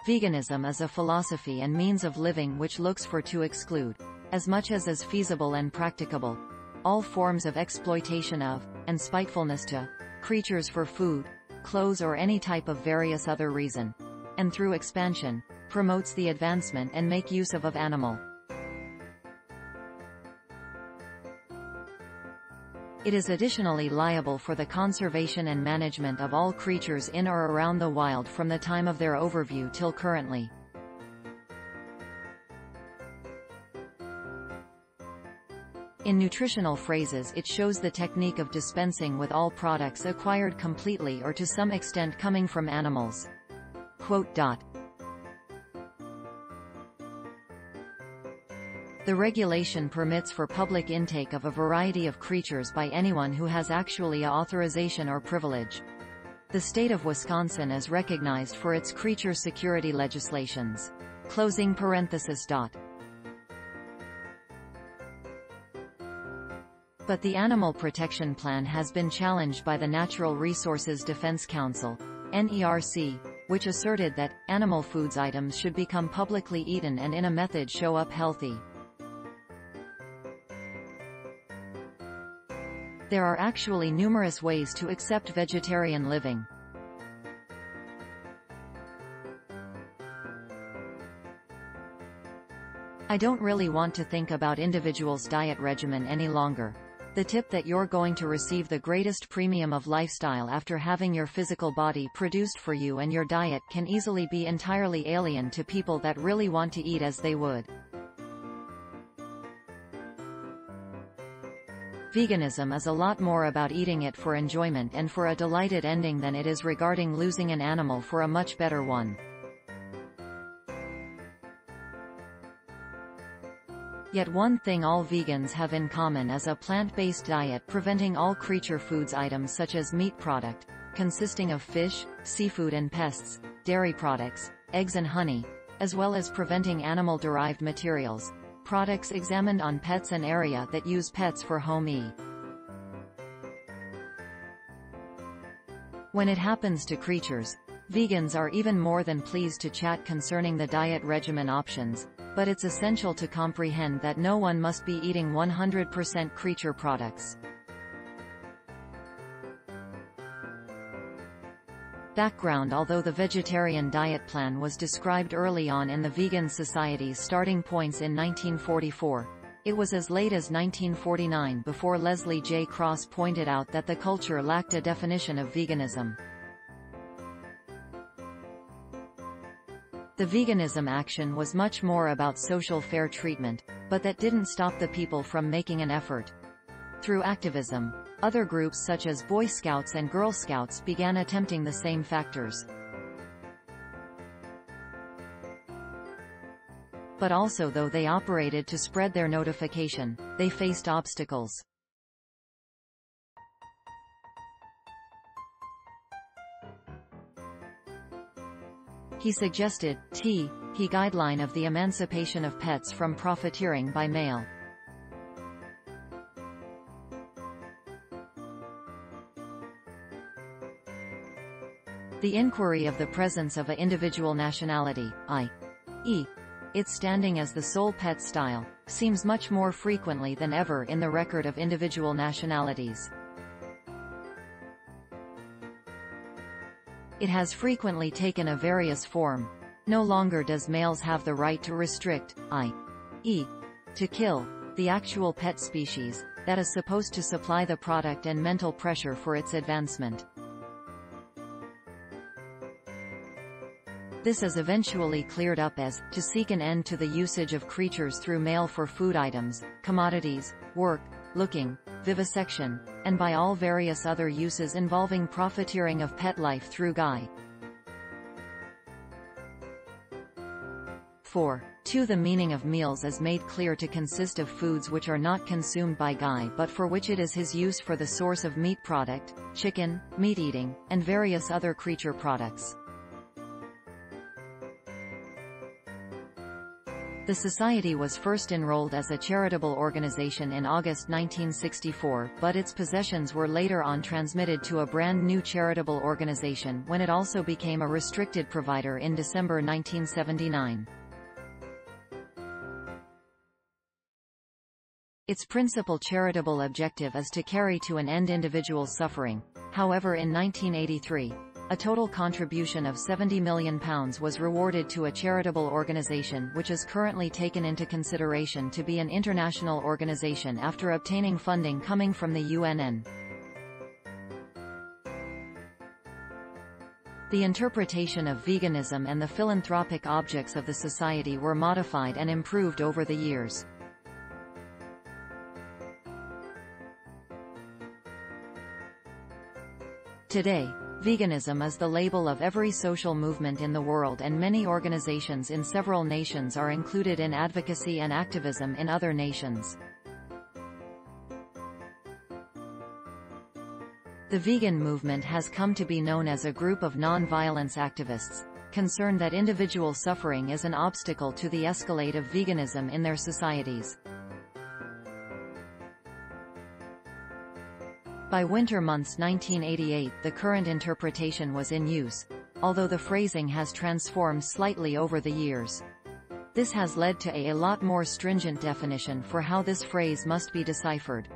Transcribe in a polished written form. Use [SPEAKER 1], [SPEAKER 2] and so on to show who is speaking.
[SPEAKER 1] Veganism is a philosophy and means of living which looks for to exclude, as much as is feasible and practicable, all forms of exploitation of, and spitefulness to, creatures for food, clothes or any type of various other reason, and through expansion, promotes the advancement and make use of animal. It is additionally liable for the conservation and management of all creatures in or around the wild from the time of their overview till currently. In nutritional phrases, it shows the technique of dispensing with all products acquired completely or to some extent coming from animals. Quote. The regulation permits for public intake of a variety of creatures by anyone who has actually a authorization or privilege. The state of Wisconsin is recognized for its creature security legislations. Closing parenthesis. But the Animal Protection Plan has been challenged by the Natural Resources Defense Council, NERC, which asserted that animal foods items should become publicly eaten and in a method show up healthy. There are actually numerous ways to accept vegetarian living. I don't really want to think about individuals' diet regimen any longer. The tip that you're going to receive the greatest premium of lifestyle after having your physical body produced for you and your diet can easily be entirely alien to people that really want to eat as they would. Veganism is a lot more about eating it for enjoyment and for a delighted ending than it is regarding losing an animal for a much better one. Yet one thing all vegans have in common is a plant-based diet preventing all creature foods items such as meat product, consisting of fish, seafood and pests, dairy products, eggs and honey, as well as preventing animal-derived materials, products examined on pets and area that use pets for home use. When it happens to creatures, vegans are even more than pleased to chat concerning the diet regimen options, but it's essential to comprehend that no one must be eating 100% creature products. Background: although the vegetarian diet plan was described early on in the Vegan Society's starting points in 1944, it was as late as 1949 before Leslie J. Cross pointed out that the culture lacked a definition of veganism. The veganism action was much more about social fair treatment, but that didn't stop the people from making an effort. Through activism, other groups such as Boy Scouts and Girl Scouts began attempting the same factors. But also, though they operated to spread their notification, they faced obstacles. He suggested, he guideline of the emancipation of pets from profiteering by mail. The inquiry of the presence of an individual nationality, i.e., its standing as the sole pet style, seems much more frequently than ever in the record of individual nationalities. It has frequently taken a various form. No longer does males have the right to restrict, i.e., to kill, the actual pet species, that is supposed to supply the product and mental pressure for its advancement. This is eventually cleared up as, to seek an end to the usage of creatures through mail for food items, commodities, work, looking, vivisection, and by all various other uses involving profiteering of pet life through Guy. 4. 2. The meaning of meals is made clear to consist of foods which are not consumed by Guy but for which it is his use for the source of meat product, chicken, meat eating, and various other creature products. The society was first enrolled as a charitable organization in August 1964, but its possessions were later on transmitted to a brand new charitable organization when it also became a restricted provider in December 1979. Its principal charitable objective is to carry to an end individual suffering. However, in 1983, a total contribution of £70 million was rewarded to a charitable organization which is currently taken into consideration to be an international organization after obtaining funding coming from the UNN. The interpretation of veganism and the philanthropic objects of the society were modified and improved over the years. Today, veganism is the label of every social movement in the world, and many organizations in several nations are included in advocacy and activism in other nations. The vegan movement has come to be known as a group of non-violence activists, concerned that individual suffering is an obstacle to the escalate of veganism in their societies. By winter months 1988, the current interpretation was in use, although the phrasing has transformed slightly over the years. This has led to a lot more stringent definition for how this phrase must be deciphered.